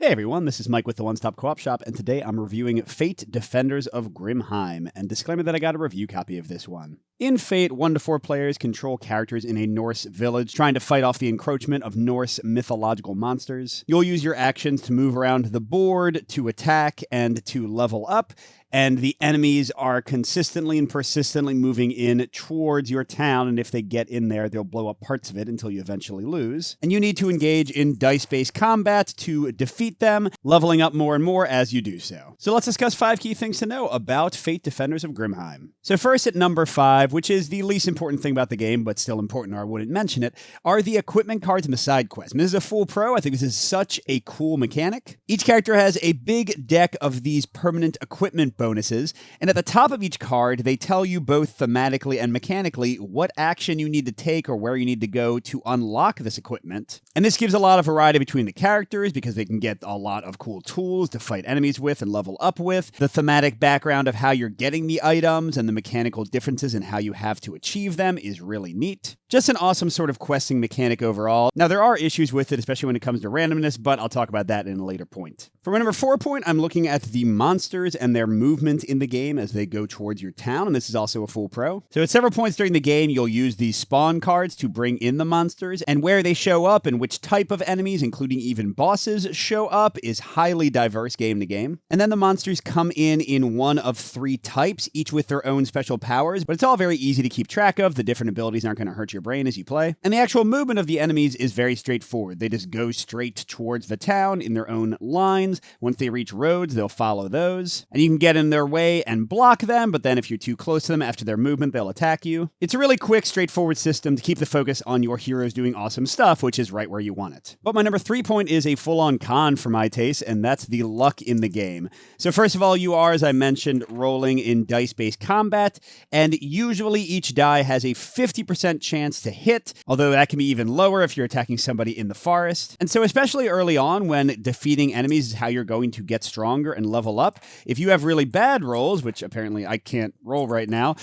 Hey everyone, this is Mike with the One Stop Co-op Shop, and today I'm reviewing Fate Defenders of Grimheim, and disclaimer that I got a review copy of this one. In Fate, 1 to 4 players control characters in a Norse village, trying to fight off the encroachment of Norse mythological monsters. You'll use your actions to move around the board, to attack, and to level up, and the enemies are consistently and persistently moving in towards your town, and if they get in there, they'll blow up parts of it until you eventually lose. And you need to engage in dice-based combat to defeat them, leveling up more and more as you do so. So let's discuss 5 key things to know about Fate Defenders of Grimheim. So first at number 5, which is the least important thing about the game, but still important or I wouldn't mention it, are the equipment cards and the side quests. And this is a full pro. I think this is such a cool mechanic. Each character has a big deck of these permanent equipment bonuses, and at the top of each card, they tell you both thematically and mechanically what action you need to take or where you need to go to unlock this equipment. And this gives a lot of variety between the characters because they can get a lot of cool tools to fight enemies with and level up with. The thematic background of how you're getting the items and the mechanical differences in how you have to achieve them is really neat. Just an awesome sort of questing mechanic overall. Now, there are issues with it, especially when it comes to randomness, but I'll talk about that in a later point. For my number 4 point, I'm looking at the monsters and their movement in the game as they go towards your town, and this is also a full pro. So at several points during the game, you'll use these spawn cards to bring in the monsters, and where they show up and which type of enemies, including even bosses, show up is highly diverse game to game. And then the monsters come in one of 3 types, each with their own special powers, but it's all very easy to keep track of. The different abilities aren't going to hurt your brain as you play. And the actual movement of the enemies is very straightforward. They just go straight towards the town in their own lines. Once they reach roads, they'll follow those. And you can get in their way and block them, but then if you're too close to them after their movement, they'll attack you. It's a really quick, straightforward system to keep the focus on your heroes doing awesome stuff, which is right where you want it. But my number 3 point is a full-on con for my taste, and that's the luck in the game. So first of all, you are, as I mentioned, rolling in dice-based combat, and usually each die has a 50% chance to hit, although that can be even lower if you're attacking somebody in the forest. And so especially early on when defeating enemies is how you're going to get stronger and level up, if you have really bad rolls, which apparently I can't roll right now,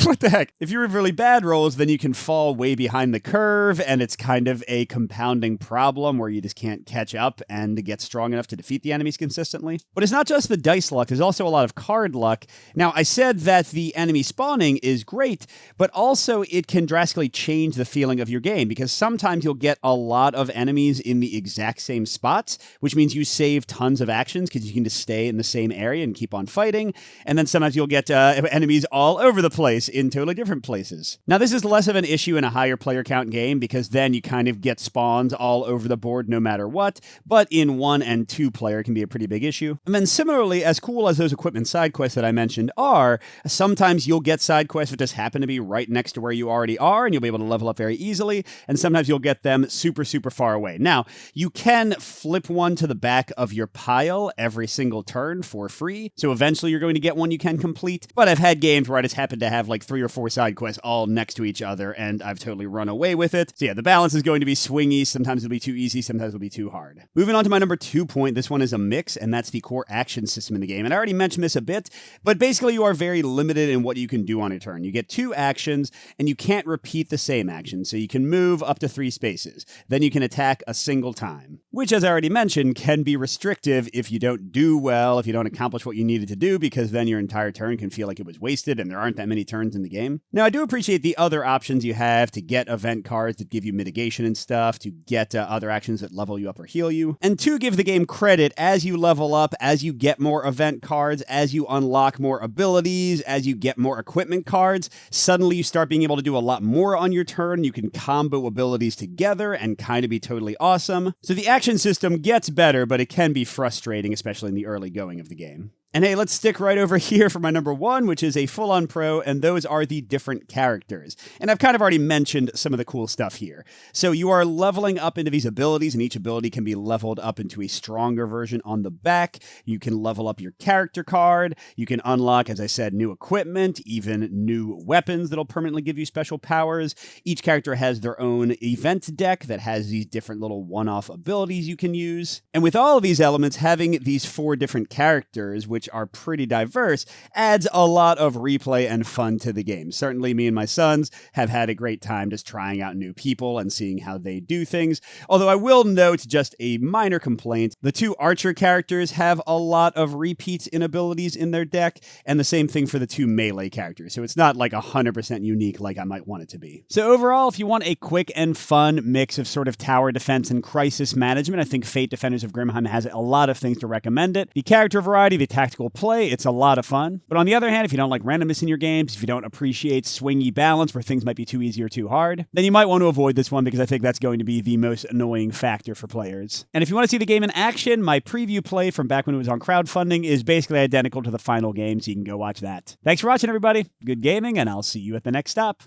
what the heck? If you have really bad rolls, then you can fall way behind the curve, and it's kind of a compounding problem where you just can't catch up and get strong enough to defeat the enemies consistently. But it's not just the dice luck, there's also a lot of card luck. Now, I said that the enemy spawning is great, but also it can drastically change the feeling of your game, because sometimes you'll get a lot of enemies in the exact same spots, which means you save tons of actions because you can just stay in the same area and keep on fighting. And then sometimes you'll get enemies all over the place in totally different places. Now, this is less of an issue in a higher player count game because then you kind of get spawns all over the board no matter what, but in 1 and 2 player it can be a pretty big issue. And then similarly, as cool as those equipment side quests that I mentioned are, sometimes you'll get side quests that just happen to be right next to where you already are, and you'll be able to level up very easily, and sometimes you'll get them super far away. Now, you can flip one to the back of your pile every single turn for free, so eventually you're going to get one you can complete, but I've had games where I just happen to have like 3 or 4 side quests all next to each other, and I've totally run away with it. So yeah, the balance is going to be swingy. Sometimes it'll be too easy, sometimes it'll be too hard. Moving on to my number 2 point, this one is a mix, and that's the core action system in the game. And I already mentioned this a bit, but basically you are very limited in what you can do on a turn. You get 2 actions, and you can't repeat the same action, so you can move up to 3 spaces. Then you can attack a single time, which, as I already mentioned, can be restrictive if you don't do well, if you don't accomplish what you needed to do, because then your entire turn can feel like it was wasted, and there aren't that many turns in the game. Now, I do appreciate the other options you have to get event cards that give you mitigation and stuff, to get other actions that level you up or heal you, and to give the game credit as you level up, as you get more event cards, as you unlock more abilities, as you get more equipment cards, suddenly you start being able to do a lot more on your turn. You can combo abilities together and kind of be totally awesome. So the action system gets better, but it can be frustrating, especially in the early going of the game. And hey, let's stick right over here for my number 1, which is a full-on pro, and those are the different characters. And I've kind of already mentioned some of the cool stuff here. So you are leveling up into these abilities, and each ability can be leveled up into a stronger version on the back. You can level up your character card. You can unlock, as I said, new equipment, even new weapons that'll permanently give you special powers. Each character has their own event deck that has these different little one-off abilities you can use. And with all of these elements, having these 4 different characters, which are pretty diverse, adds a lot of replay and fun to the game. Certainly me and my sons have had a great time just trying out new people and seeing how they do things. Although I will note just a minor complaint, the two archer characters have a lot of repeats in abilities in their deck, and the same thing for the two melee characters, so it's not like 100% unique like I might want it to be. So overall, if you want a quick and fun mix of sort of tower defense and crisis management, I think Fate Defenders of Grimheim has a lot of things to recommend it. The character variety, the tactical play, it's a lot of fun. But on the other hand, if you don't like randomness in your games, if you don't appreciate swingy balance where things might be too easy or too hard, then you might want to avoid this one because I think that's going to be the most annoying factor for players. And if you want to see the game in action, my preview play from back when it was on crowdfunding is basically identical to the final game, so you can go watch that. Thanks for watching, everybody. Good gaming, and I'll see you at the next stop.